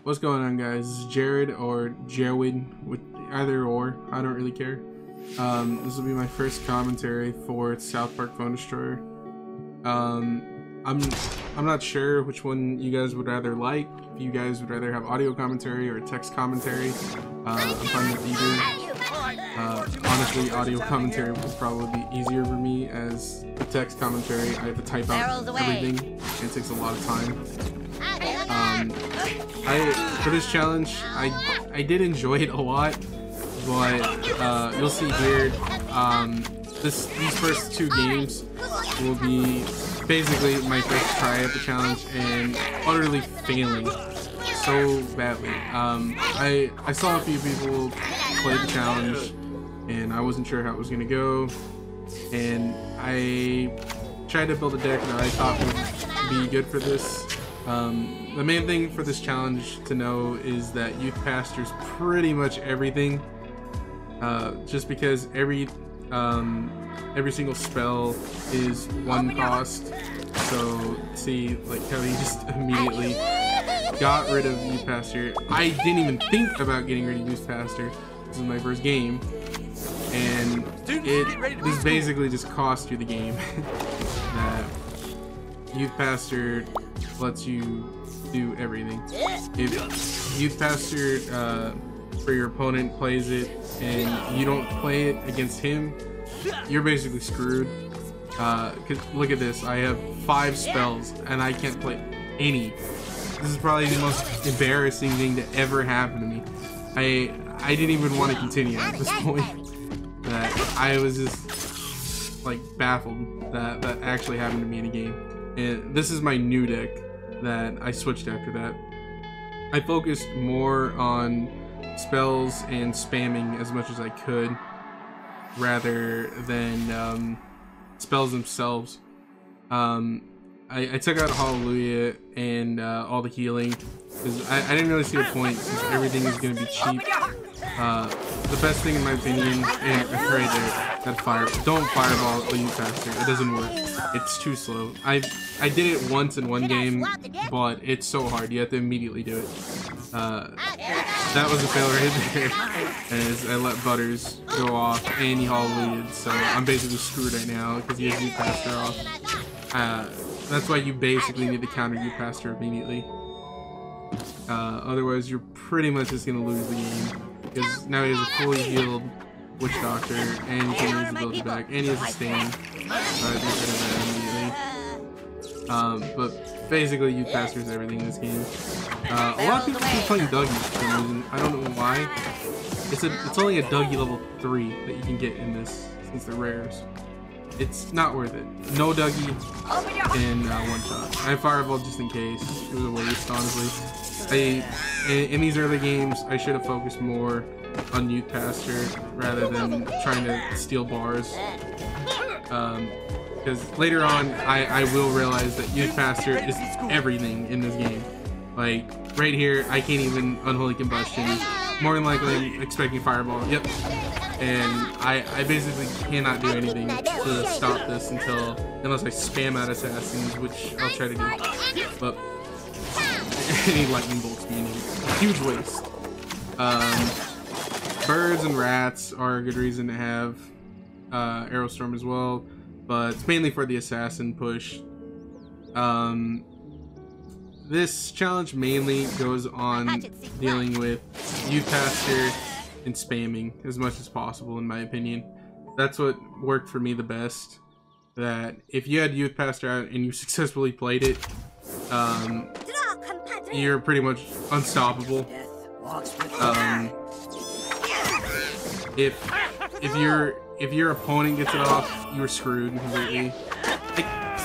What's going on, guys? This is Jared or Jerwin, with either or. I don't really care. This will be my first commentary for South Park Phone Destroyer. I'm not sure which one you guys would rather like. If you guys would rather have audio commentary or text commentary, I'm fine with either. Honestly, audio commentary would probably be easier for me, as the text commentary I have to type out everything and it takes a lot of time. For this challenge, I did enjoy it a lot, but you'll see here, these first two games will be basically my first try at the challenge and utterly failing so badly. I saw a few people play the challenge and I wasn't sure how it was gonna go, and I tried to build a deck that I thought would be good for this. The main thing for this challenge to know is that Youth Pastor's pretty much everything, just because every single spell is one cost. So see, like how he just immediately got rid of Youth Pastor. I didn't even think about getting rid of Youth Pastor. This is my first game, and this basically just cost you the game. That Youth Pastor lets you do everything. If Youth Pastor for your opponent plays it and you don't play it against him, you're basically screwed. 'Cause look at this, I have 5 spells and I can't play any. This is probably the most embarrassing thing to ever happen to me. I didn't even want to continue at this point. That I was just like baffled that that actually happened to me in a game. And this is my new deck that I switched after that. I focused more on spells and spamming as much as I could, rather than spells themselves. I took out Hallelujah and all the healing, because I didn't really see a point, since everything is going to be cheap. The best thing in my opinion, and right there, that don't fireball the Youth Pastor. It doesn't work. It's too slow. I did it once in one game, but it's so hard. You have to immediately do it. That was a fail right there, as I let Butters go off and he Hallelujah. So I'm basically screwed right now because he has Youth Pastor off. That's why you basically need to counter Youth Pastor immediately. Otherwise, you're pretty much just gonna lose the game, because now he has a fully healed Witch Doctor, and he can use the ability back, and he has a stand. I get rid of that immediately. But basically, Youth Pastor is everything in this game. A lot of people keep playing Dougie for some reason. I don't know why. It's only a Dougie level 3 that you can get in this, since they're rares. It's not worth it. No Dougie in one shot. I fireballed just in case. It was a waste, honestly. In these early games, I should have focused more on Youth Pastor rather than trying to steal bars. Because later on, I will realize that Youth Pastor is everything in this game. Like, right here, I can't even Unholy Combustion. More than likely, I'm expecting Fireball. Yep. And I basically cannot do anything to stop this unless I spam out Assassins, which I'll try to do. But any Lightning Bolts being a huge waste. Birds and rats are a good reason to have Aerostorm as well, but it's mainly for the Assassin push. This challenge mainly goes on dealing with Youth Pastor and spamming as much as possible, in my opinion. That's what worked for me the best. That if you had Youth Pastor out and you successfully played it, you're pretty much unstoppable. If your opponent gets it off, you're screwed completely. I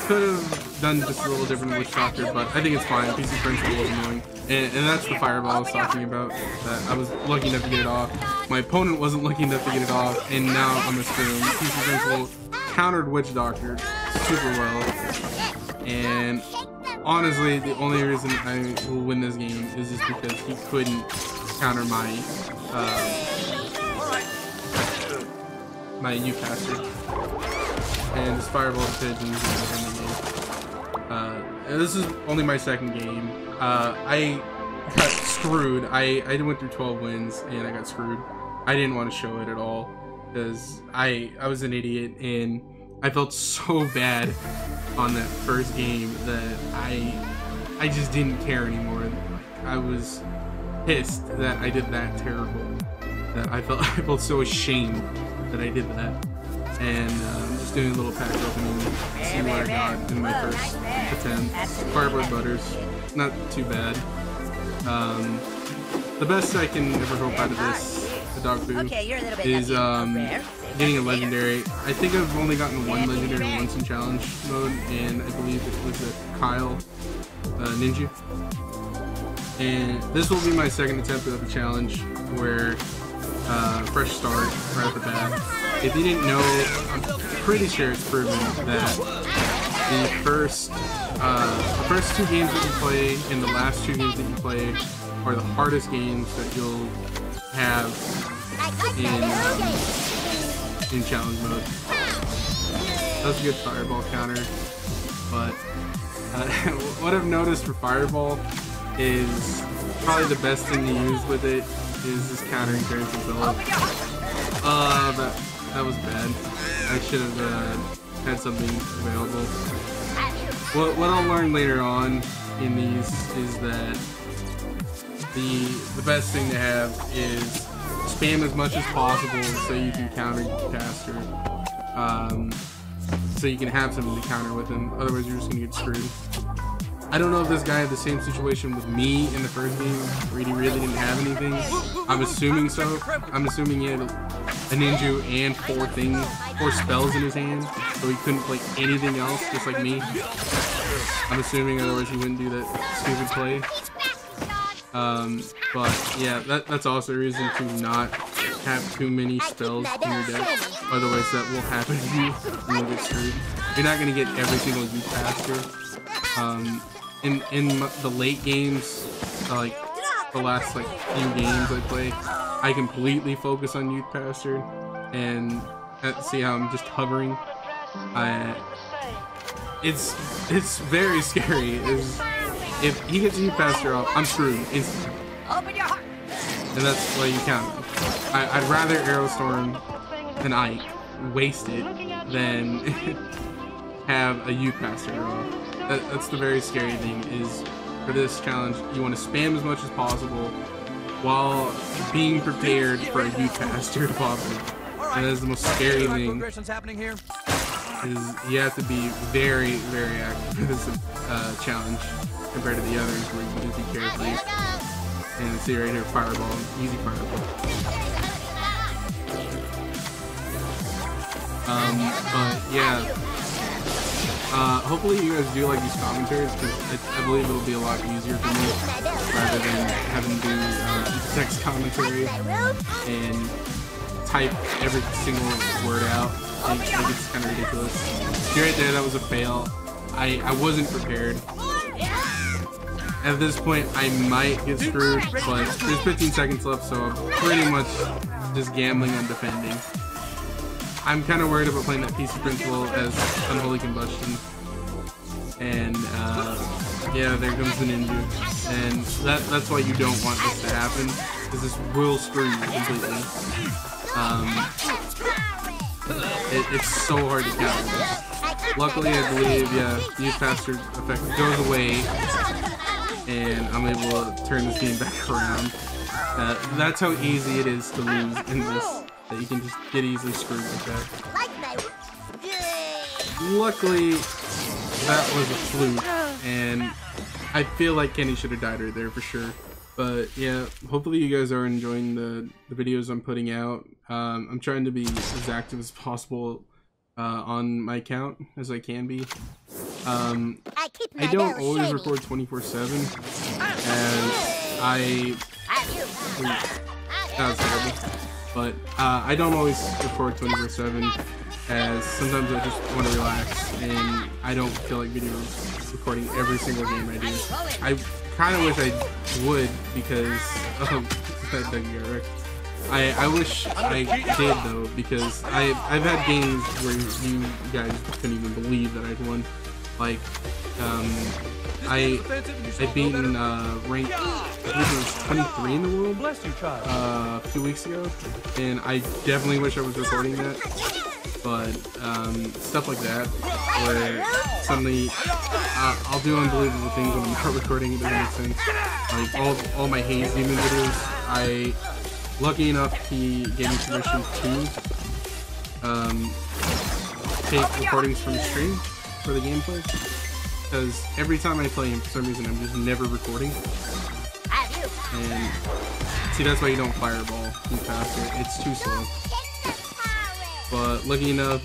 could have done just a little different with Witch Doctor, but I think it's fine. PC Principle was annoying, and that's the fireball I was talking about. That I was lucky enough to get it off. My opponent wasn't lucky enough to get it off, and now I'm a spoon. PC Principle countered Witch Doctor super well, and honestly, the only reason I will win this game is just because he couldn't counter my Youth Pastor. And this Fireball Pigeons in the game. And this is only my second game. I got screwed. I went through 12 wins and I got screwed. I didn't want to show it at all because I was an idiot and I felt so bad on that first game that I just didn't care anymore. I was pissed that I did that terrible. That I felt so ashamed that I did that. And I'm just doing a little pack opening to see what I got in my first attempt. Firebird Butters, not too bad. The best I can ever hope out of this, the dog food, is getting a legendary. I think I've only gotten one legendary once in challenge mode, and I believe it was a Kyle Ninja. And this will be my second attempt at the challenge, where fresh start right at the bat. If you didn't know it, I'm pretty sure it's proven that the first 2 games that you play and the last 2 games that you play are the hardest games that you'll have in challenge mode. That's a good fireball counter, but what I've noticed for fireball is probably the best thing to use with it is this countering turns to build. That was bad. I should have had something available. What I'll learn later on in these is that the best thing to have is spam as much as possible so you can counter faster. So you can have something to counter with him. Otherwise, you're just gonna get screwed. I don't know if this guy had the same situation with me in the first game where he really didn't have anything. I'm assuming so. I'm assuming he had a ninja and 4 spells in his hand, so he couldn't play anything else, just like me. I'm assuming, otherwise he wouldn't do that stupid play. But yeah, that's also a reason to not have too many spells in your deck. Otherwise, that will happen to you and you'll get screwed. You're not gonna get every single youth caster. In the late games, like the last few games I play, I completely focus on youth caster, and see how I'm just hovering. It's very scary. If he gets youth caster off, I'm screwed instantly. And that's why you count him. I'd rather Aerostorm than Ike waste it than have a youth caster off. That's the very scary thing, is for this challenge, you want to spam as much as possible while being prepared for a youth caster to pop in. And that is the most scary thing, is you have to be very, very active for this challenge compared to the others where you can just be carefree. And see right here, fireball, easy fireball. But yeah, hopefully you guys do like these commentaries, because I believe it'll be a lot easier for me rather than having to do text commentary and type every single word out. I think it's kind of ridiculous. See right there, that was a fail. I wasn't prepared. At this point, I might get screwed, but there's 15 seconds left, so I'm pretty much just gambling on defending. I'm kind of worried about playing that PC Principal as Unholy Combustion. And, yeah, there comes the ninja. And that's why you don't want this to happen, because this will screw you completely. It's so hard to counter. Luckily, I believe, yeah, youth caster effect goes away, and I'm able to turn this game back around. That's how easy it is to lose in this, that you can just get easily screwed with that. Luckily, that was a fluke, and I feel like Kenny should have died right there for sure. But yeah, hopefully you guys are enjoying the videos I'm putting out. I'm trying to be as active as possible on my account as I can be. I don't always record 24/7, and that was terrible. But I don't always record 24/7, as sometimes I just want to relax, and I don't feel like video recording every single game I do. I kind of wish I would, because that doesn't get wrecked. I wish I did though, because I've had games where you guys couldn't even believe that I'd won. Like, I beaten rank, I believe it was 23 in the world a few weeks ago, and I definitely wish I was recording that. But stuff like that, where suddenly I'll do unbelievable things when I'm not recording. It doesn't make sense. Like all my Haze Demon videos, lucky enough, he gave me permission to take recordings from the stream for the gameplay. Because every time I play him, for some reason, I'm just never recording. And see, that's why you don't fireball too fast. It's too slow. But lucky enough,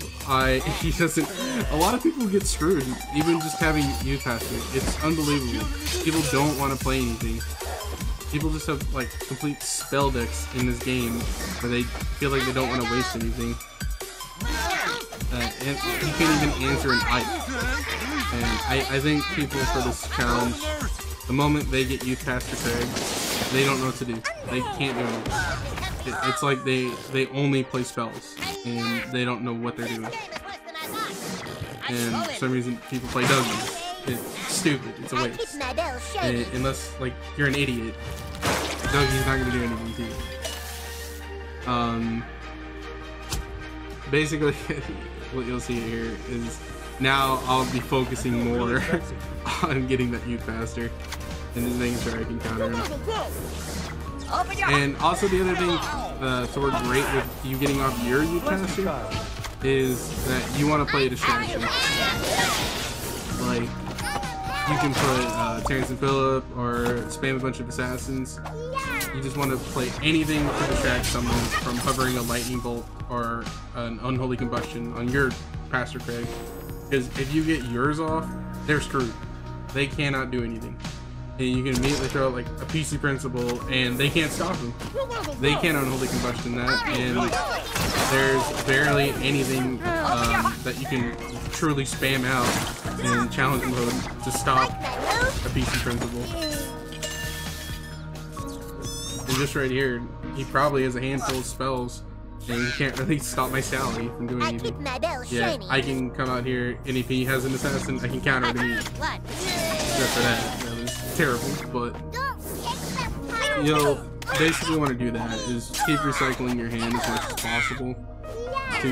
he doesn't. A lot of people get screwed, even just having youth pastor. It's unbelievable. People don't want to play anything. People just have like complete spell decks in this game where they feel like they don't want to waste anything. And you can't even answer an item. And I think people for this challenge, the moment they get youth pastor Craig, they don't know what to do. They can't do anything. It's like they only play spells and they don't know what they're doing. And for some reason people play dungeons. It's stupid. It's a waste. And unless like you're an idiot, dungeon's not gonna do anything to you. Basically, what you'll see here is now I'll be focusing more on getting that youth faster and just making sure I can counter him. And also the other thing to work great with you getting off your youth faster is that you want to play a distraction. Like, you can put Terrence and Phillip or spam a bunch of assassins. You just want to play anything to distract someone from hovering a lightning bolt or an unholy combustion on your Pastor Craig. Because if you get yours off, they're screwed. They cannot do anything. And you can immediately throw out like a PC principle and they can't stop them. They can't unholy combustion that, and there's barely anything that you can truly spam out in challenge mode to stop a PC principle. And just right here, he probably has a handful of spells and you can't really stop my Sally from doing anything. Yeah, I can come out here and if he has an assassin, I can counter it immediately. Except for that. That was terrible, but you'll basically want to do that is keep recycling your hand as much as possible to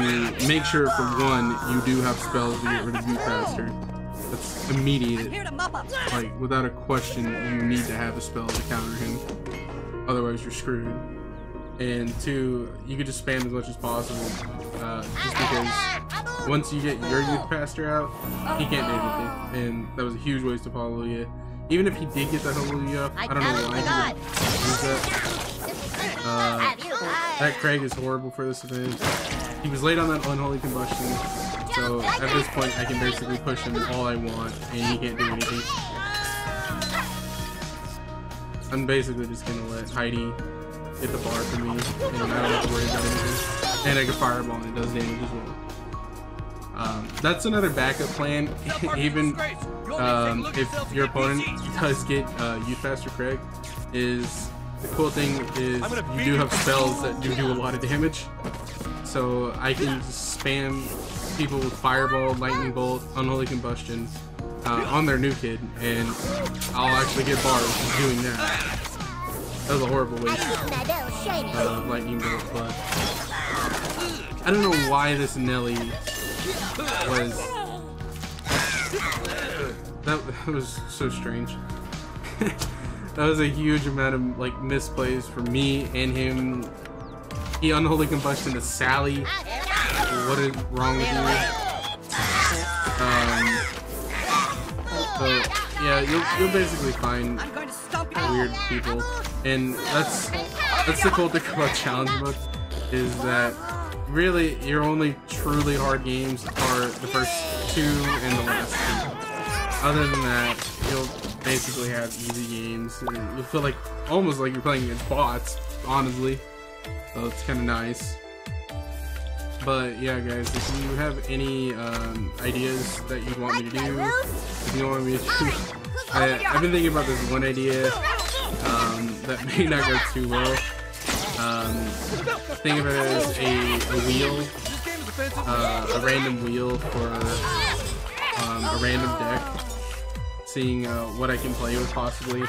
make sure, for one, you do have spells to get rid of you faster. That's immediate. Like, without a question, you need to have a spell to counter him. Otherwise, you're screwed. And two, you could just spam as much as possible, just because once you get your youth pastor out, he can't do anything, and that was a huge waste of Hallelujah. Even if he did get that Hallelujah, I don't know why he would use that. That Craig is horrible for this event. He was late on that unholy combustion, so at this point I can basically push him all I want, and he can't do anything. I'm basically just gonna let Heidi hit the bar for me, and I don't have to worry about anything. And I can fireball and it does damage as well. That's another backup plan. Even if your opponent does get youth faster Craig, is the cool thing is you do have spells that do a lot of damage. So I can just spam people with fireball, lightning bolt, unholy combustion on their new kid, and I'll actually get bars doing that. That was a horrible waste of lightning bolt, but I don't know why this Nelly was. That was so strange. That was a huge amount of like misplays for me and him. He unholy combustion to Sally. What is wrong with you? So yeah, you'll basically find weird people, and that's the cool thing about challenge mode, is that really your only truly hard games are the first two and the last two. Other than that, you'll basically have easy games. You'll feel like almost like you're playing against bots, honestly. So it's kind of nice. But yeah, guys, if you have any ideas that you'd want me to do, if you want me to do, I've been thinking about this one idea that may not go too well. Think of it as a wheel, a random wheel for a random deck, seeing what I can play with possibly.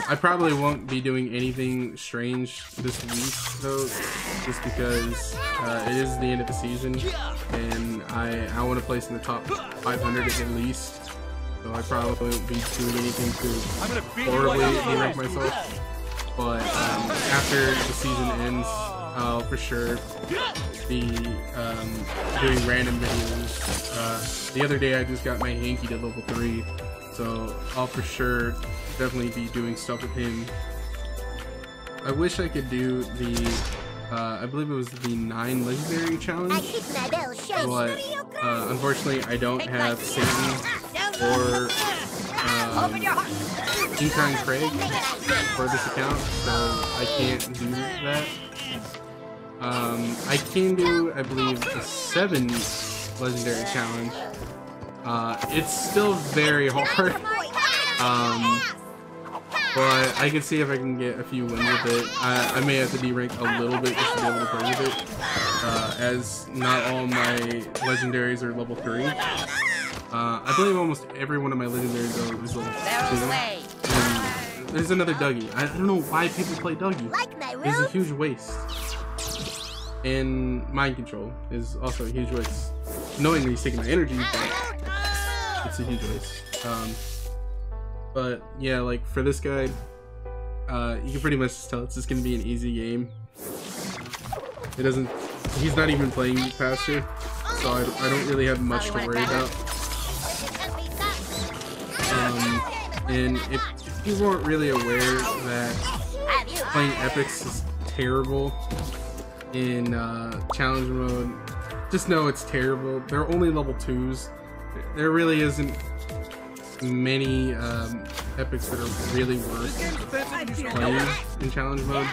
I probably won't be doing anything strange this week though, just because it is the end of the season and I want to place in the top 500 at least. So I probably won't be doing anything to horribly de-rank myself. But after the season ends, I'll for sure be doing random videos. The other day I just got my Hanky to level 3, so I'll for sure definitely be doing stuff with him. I wish I could do the, I believe it was the 9 legendary challenge, but unfortunately I don't have Satan or King Craig for this account, so I can't do that. I can do, I believe, the 7 legendary challenge. It's still very hard, but I can see if I can get a few wins with it. I may have to de-rank a little bit just to be able to play with it, as not all my legendaries are level 3. I believe almost every one of my legendaries though is level 2. And there's another Dougie. I don't know why people play Dougie. It's a huge waste. And mind control is also a huge waste. Knowing that he's taking my energy, but it's a huge waste. But yeah, like for this guy, you can pretty much just tell it's just gonna be an easy game. It doesn't. He's not even playing faster, so I don't really have much to worry about. And if you weren't really aware that playing epics is terrible in challenge mode, just know it's terrible. They're only level 2s. There really isn't many epics that are really worth playing in challenge mode.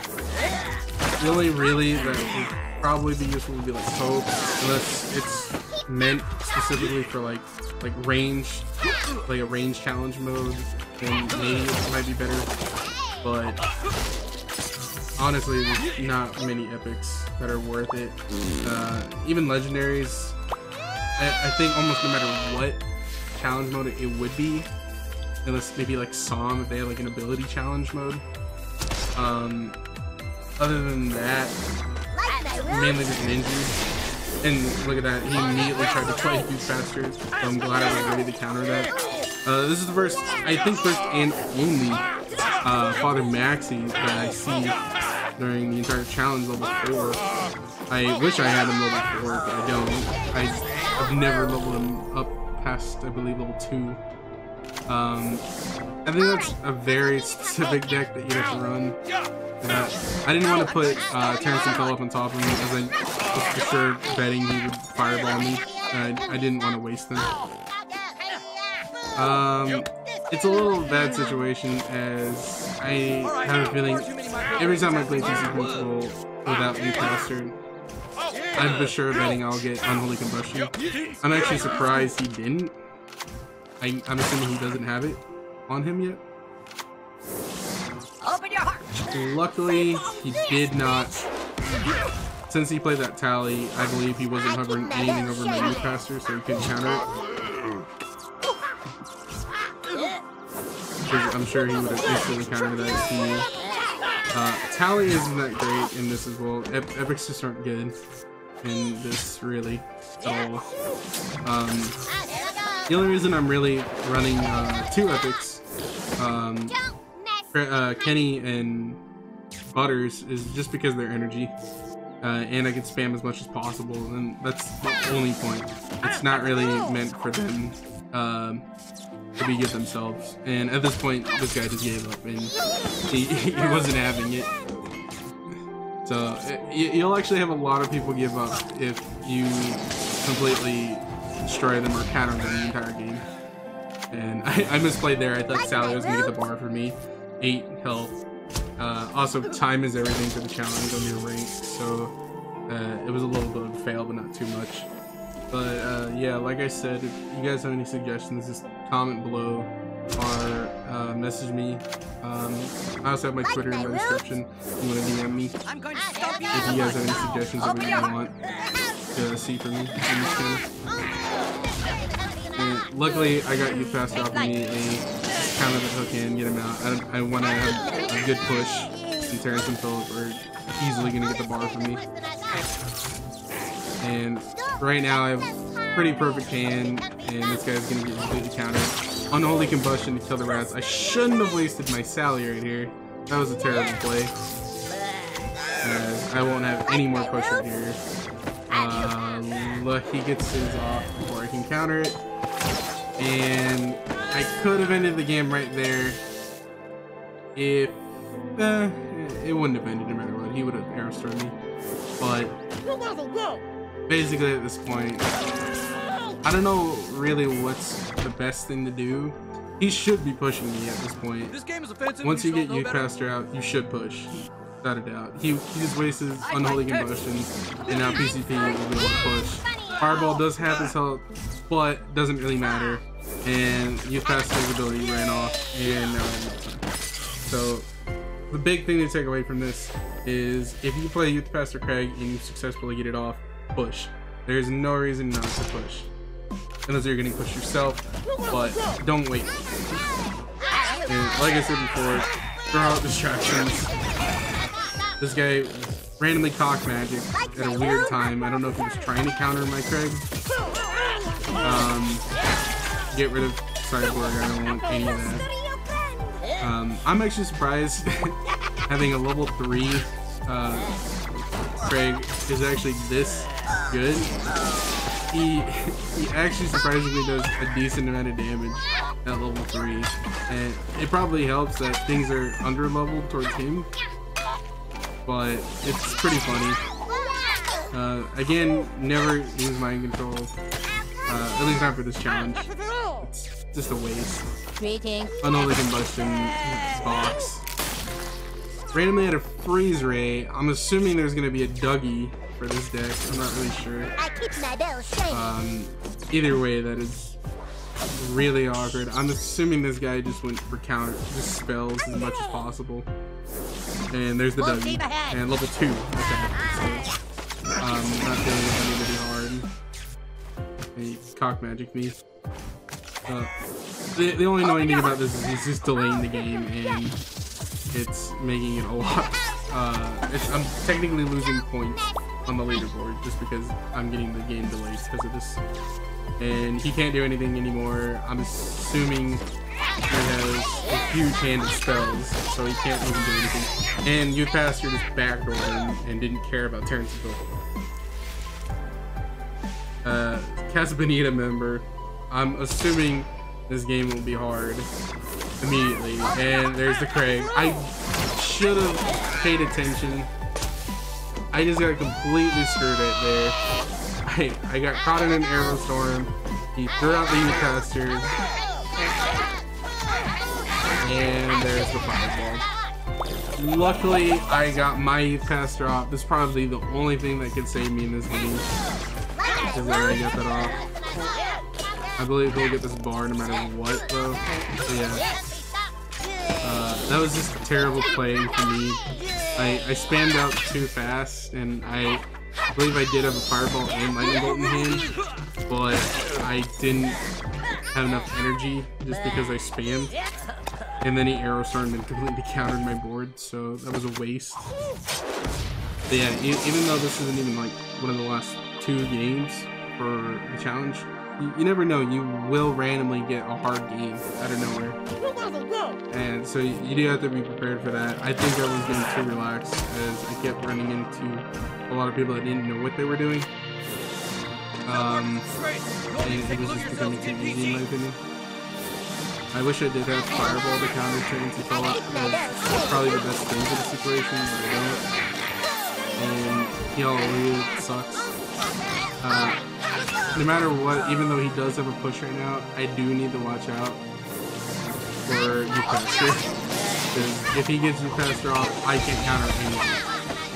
The only really that would probably be useful would be like Hope, unless it's meant specifically for like range, like a range challenge mode, then maybe it might be better. But honestly, there's not many epics that are worth it. Even legendaries, I think almost no matter what challenge mode it would be, unless maybe like Psalm if they have like an ability challenge mode. Other than that, mainly just Ninja. And look at that, he immediately tried to fight you faster, so I'm glad I was ready to counter that. This is the first, I think first and only Father Maxi that I see during the entire challenge level 4. I wish I had him level 4, but I don't. I've never leveled him up past, I believe, level 2. I think that's a very specific deck that you have to run. I didn't want to put Terrence and Phil up on top of me, as I was for sure betting he would fireball me. I didn't want to waste them. It's a little bad situation, as I have a feeling every time I play TC Principle without New Bastard, I'm for sure betting I'll get Unholy Combustion. I'm actually surprised he didn't. I'm assuming he doesn't have it on him yet. Open your heart. Luckily, he did not. Since he played that tally, I believe he wasn't hovering anything over my Youth Pastor, so he couldn't counter it. Because I'm sure he would have instantly countered that if he knew. Tally isn't that great in this as well. Epics just aren't good in this, really, at all. The only reason I'm really running 2 epics, Kenny and Butters, is just because of their energy, and I can spam as much as possible, and that's the only point. It's not really meant for them to be good themselves, and at this point this guy just gave up and he wasn't having it. So you'll actually have a lot of people give up if you completely destroy them or counter them the entire game. And I misplayed there. I thought Sally was gonna get the bar for me. 8 health. Also, time is everything for the challenge on your rank, so it was a little bit of a fail, but not too much. But yeah, like I said, if you guys have any suggestions, just comment below or message me. I also have my Twitter in my description if you want to DM me. If you guys have any suggestions of what you want to see from me on this channel. luckily, I got youth passer off immediately. Counter the hook in, get him out. I want to have a good push, and Terrence and Philip are easily going to get the bar for me. And right now, I have pretty perfect hand, and this guy's going to get completely countered. Unholy combustion to kill the rats. I shouldn't have wasted my Sally right here. That was a terrible play. I won't have any more push right here. Look, he gets his off before I can counter it. And I could have ended the game right there if it wouldn't have ended no matter what. He would have arrow starred me. But basically at this point, I don't know really what's the best thing to do. He should be pushing me at this point. Once you get youth passer out, you should push. Without a doubt. He just wastes his unholy combustion, and now PCP will be able to push. Fireball does have his health, but doesn't really matter. And youth passer's ability ran off, and now I'm done. So the big thing to take away from this is if you play youth passer Craig and you successfully get it off, push. There's no reason not to push. Unless you're getting pushed yourself, but don't wait. And like I said before, throw out distractions. This guy randomly cock magic at a weird time. I don't know if he was trying to counter my Craig. Get rid of Cyborg, I don't want any of that. I'm actually surprised having a level 3 Craig is actually this good. He actually surprisingly does a decent amount of damage at level 3. And it probably helps that things are under leveled towards him. But it's pretty funny. Again, never use mind control. At least not for this challenge. It's just a waste. Unholy combustion box. Randomly had a freeze ray. I'm assuming there's gonna be a Dougie for this deck. I'm not really sure. Either way, that is really awkward. I'm assuming this guy just went for counter, just spells as much as possible. And there's the Dougie. And level 2. Okay. So, not doing anybody hard. He cock magic me. The only annoying thing about this is he's just delaying the game, and it's making it a lot. I'm technically losing points on the leaderboard just because I'm getting the game delayed because of this. And he can't do anything anymore. I'm assuming he has a huge hand of spells, so he can't even do anything. And youth passer just backdoored him and didn't care about Terrence and Philip. Casa Bonita member. I'm assuming this game will be hard immediately. And there's the Craig. I should have paid attention. I just got completely screwed right there. I got caught in an arrow storm. He threw out the youth passer. And there's the fireball. Luckily, I got my youth passer off. This is probably the only thing that could save me in this game. Is that I get that off. I believe we'll get this bar no matter what, though. So yeah. That was just terrible playing for me. I spammed out too fast, and I believe I did have a fireball and lightning bolt in hand, but I didn't have enough energy just because I spammed. And then he arrow started and completely countered my board, so that was a waste. But yeah, even though this isn't even like one of the last 2 games for the challenge, you never know, you will randomly get a hard game out of nowhere. And so you do have to be prepared for that. I think I was getting too relaxed as I kept running into a lot of people that didn't know what they were doing. And it was just becoming too easy in my opinion. I wish I did have Fireball to counter Terrence and Philip. That's probably the best thing for the situation, but I don't. And he really sucks. No matter what, even though he does have a push right now, I do need to watch out for youth passer. Because if he gets youth passer off, I can't counter anyone.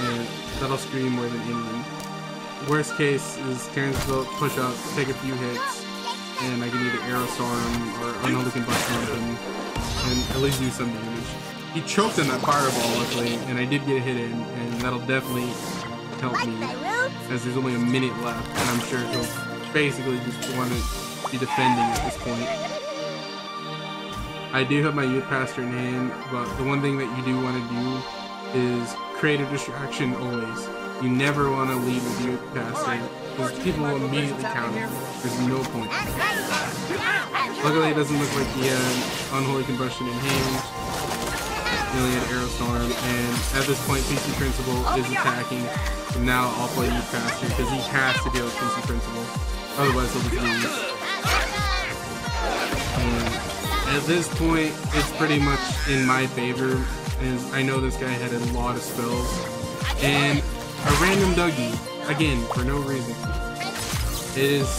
And that'll screw you more than anyone. Worst case is Terrence will push up, take a few hits, and I can either arrow storm or unholy combustion with him, and at least do some damage. He choked on that fireball luckily, and I did get a hit in, and that'll definitely help me, as there's only a minute left, and I'm sure he'll basically just want to be defending at this point. I do have my youth pastor in hand, but the one thing that you do want to do is create a distraction always. You never want to lead with youth pastor because people will immediately counter. There's no point. Luckily, it doesn't look like he had Unholy Combustion in hand. He only had Arrow Storm, and at this point, PC Principal is attacking. So now I'll play youth pastor because he has to deal with PC Principal. Otherwise, he'll just lose. At this point, it's pretty much in my favor, as I know this guy had a lot of spells. And a random Dougie, again, for no reason. It is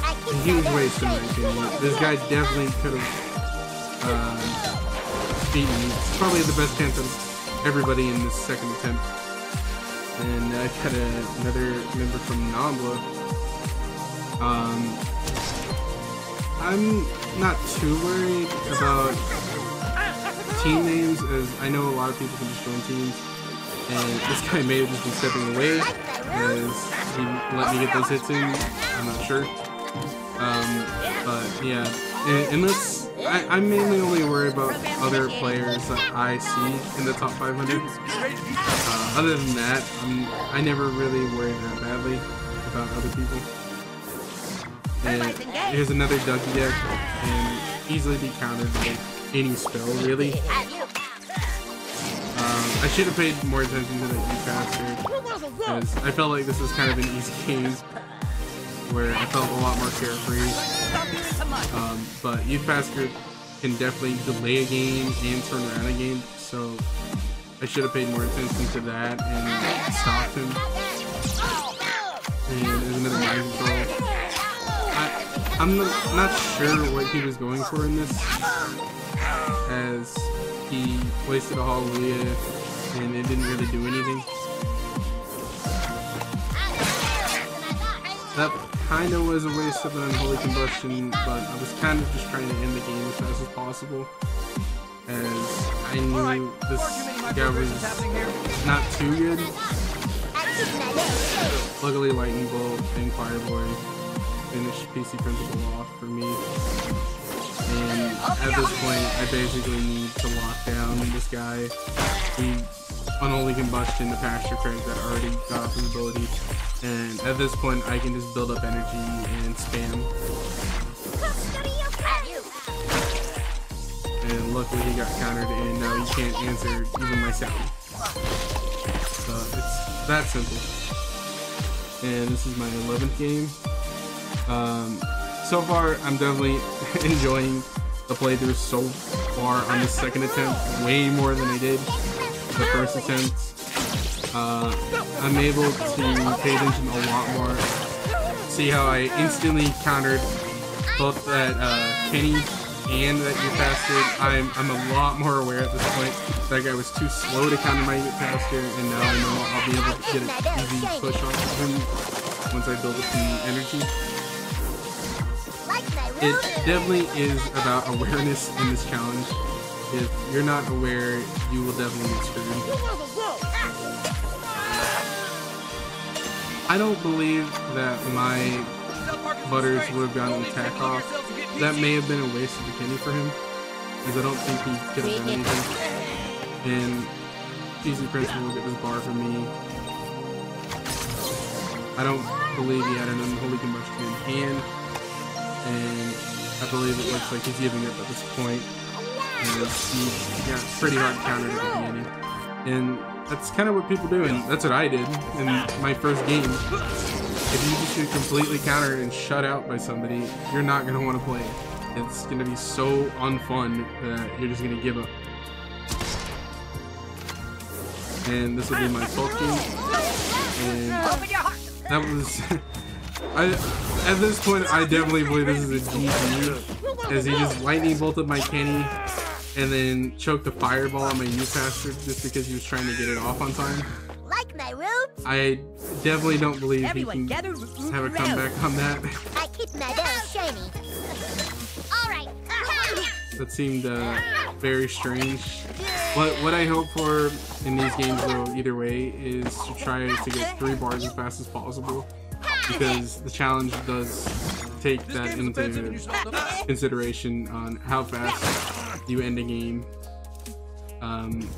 a huge waste in my opinion. This guy definitely could have beaten me. It's probably the best chance of everybody in this second attempt. And I got another member from Nambla. I'm not too worried about team names, as I know a lot of people can just join teams, and this guy may have just been stepping away as he let me get those hits in. I'm not sure, but yeah, unless I'm mainly only worried about other players that I see in the top 500. Other than that, I never really worry that badly about other people. And here's another Dougie deck, and easily be countered by any spell, really. I should have paid more attention to the E-Caster, because I felt like this was kind of an easy game, where I felt a lot more carefree. But E-Caster can definitely delay a game and turn around a game, so I should have paid more attention to that and stopped him. And there's another mind control. I'm not sure what he was going for in this, as he wasted a Hallelujah and it didn't really do anything. That kind of was a waste of an Unholy Combustion, but I was kind of just trying to end the game as fast as possible, as I knew this guy was not too good. Luckily, Lightning Bolt and Fireboy finished PC Principal off for me, and at this point I basically need to lock down this guy. He Unholy Combustion, the Pasture Craig that already got off his ability, and at this point I can just build up energy and spam. And luckily he got countered, and now he can't answer even my sound. So it's that simple. And this is my 11th game. So far, I'm definitely enjoying the playthrough so far on the second attempt, way more than I did the first attempt. I'm able to pay attention a lot more. See how I instantly countered both that Kenny and that U-Caster. I'm a lot more aware at this point. That guy was too slow to counter my U-Caster, and now I know I'll be able to get an easy push off of him once I build up some energy. It definitely is about awareness in this challenge. If you're not aware, you will definitely get screwed. I don't believe that my Butters would have gotten an attack off. That may have been a waste of a penny for him, because I don't think he could have done anything. And PC Principal will get this bar for me. I don't believe he had an Unholy Combustion in hand, and I believe it looks like he's giving up at this point. And he got pretty hard countered at the beginning. And that's kind of what people do, and that's what I did in my first game. If you just get completely countered and shut out by somebody, you're not going to want to play. It's going to be so unfun that you're just going to give up. And this will be my 12th game. And that was... at this point, I definitely believe this is a GG, as he just lightning bolted my Kenny and then choked a fireball on my U-Caster just because he was trying to get it off on time. Like my roots? I definitely don't believe he can have a comeback on that. I keep my bells shiny. Alright. That seemed very strange. What I hope for in these games, though, either way, is to try to get 3 bars as fast as possible, because the challenge does take that into consideration on how fast you end a game,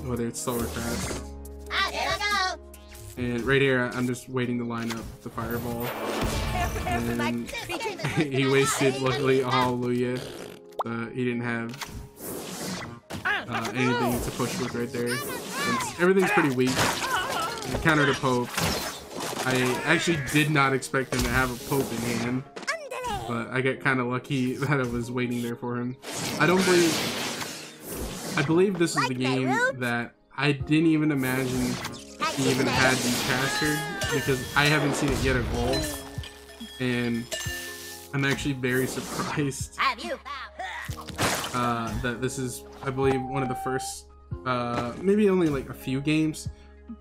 whether it's slow or fast. And right here, I'm just waiting to line up the fireball, and he wasted, luckily, a hallelujah. He didn't have anything to push with right there. Since everything's pretty weak. Counter to Pope. I actually did not expect him to have a Pope in hand, but I got kind of lucky that I was waiting there for him. I believe this is the game that I didn't even imagine he even had these castered, because I haven't seen it yet at all, and I'm actually very surprised that this is, I believe, one of the first, maybe only like a few games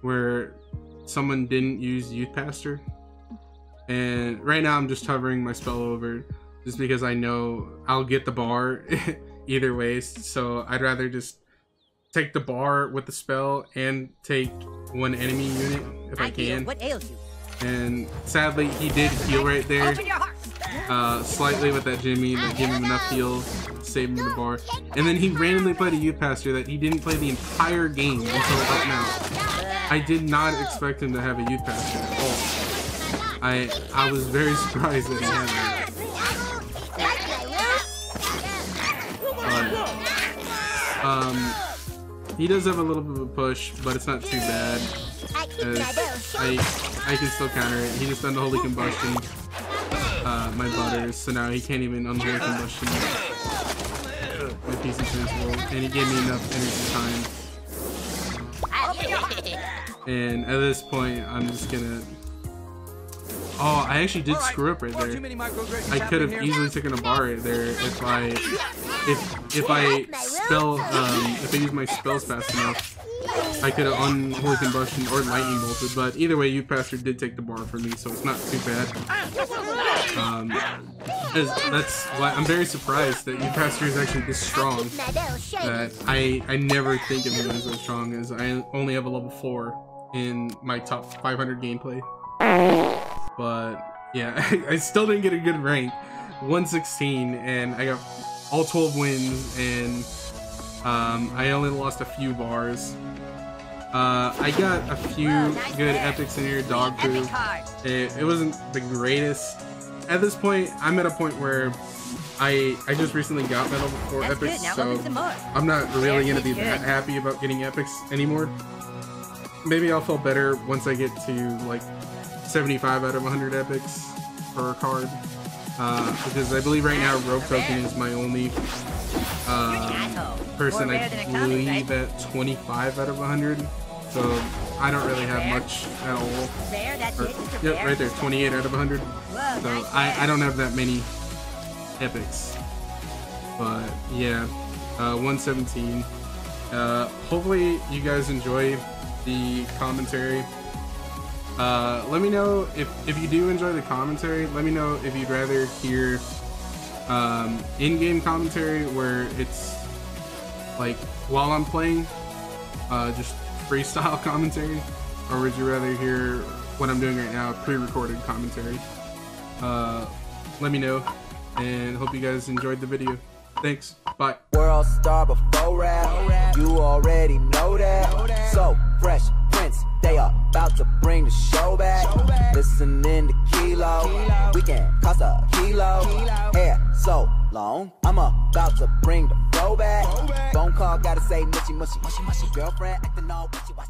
where someone didn't use Youth Pastor. And right now I'm just hovering my spell over just because I know I'll get the bar either way, so I'd rather just take the bar with the spell and take one enemy unit if I can. What ails you? And sadly he did heal right there, slightly with that Jimmy that gave him enough heal, saved him the bar. And then he randomly played a Youth Pastor that he didn't play the entire game until up now. I did not expect him to have a Youth Pastor at all. I was very surprised that he had that. He does have a little bit of a push, but it's not too bad, as I can still counter it. He just done the Holy Combustion, my butters, so now he can't even unholy combustion my PC Sensible, and he gave me enough energy time. And at this point, I'm just gonna... Oh, I actually did screw up right there. I could have easily taken a bar right there if I use my spells fast enough. I could have unholy combustion or lightning bolted, but either way, Youth Pastor did take the bar for me, so it's not too bad. That's why I'm very surprised that Youth Pastor is actually this strong. That I never think of him as so strong, as I only have a level 4 in my top 500 gameplay. But yeah, I still didn't get a good rank. 116, and I got all 12 wins, and I only lost a few bars. I got a few good epics in here. Dog poo. It wasn't the greatest. At this point, I'm at a point where I just recently got my level 4 epics, so I'm not really gonna be that happy about getting epics anymore. Maybe I'll feel better once I get to like 75 out of 100 epics per card, because I believe right now Rogue Token is my only person I believe at 25 out of 100, so I don't really have much at all. Yep, right there, 28 out of 100. So I don't have that many epics, but yeah, 117. Hopefully you guys enjoy the commentary. Let me know if you do enjoy the commentary. Let me know if you'd rather hear in-game commentary where it's like while I'm playing, just freestyle commentary, or would you rather hear what I'm doing right now, pre-recorded commentary? Let me know, and hope you guys enjoyed the video. Thanks, bye. World star before rap, you already know that. So fresh Prince, they are about to bring the show back. Listening to Kilo, we can cost a kilo. Hair so long, I'm about to bring the flow back. Phone call, gotta say mushy mushy mushy mushy. Girlfriend acting all mushy mushy.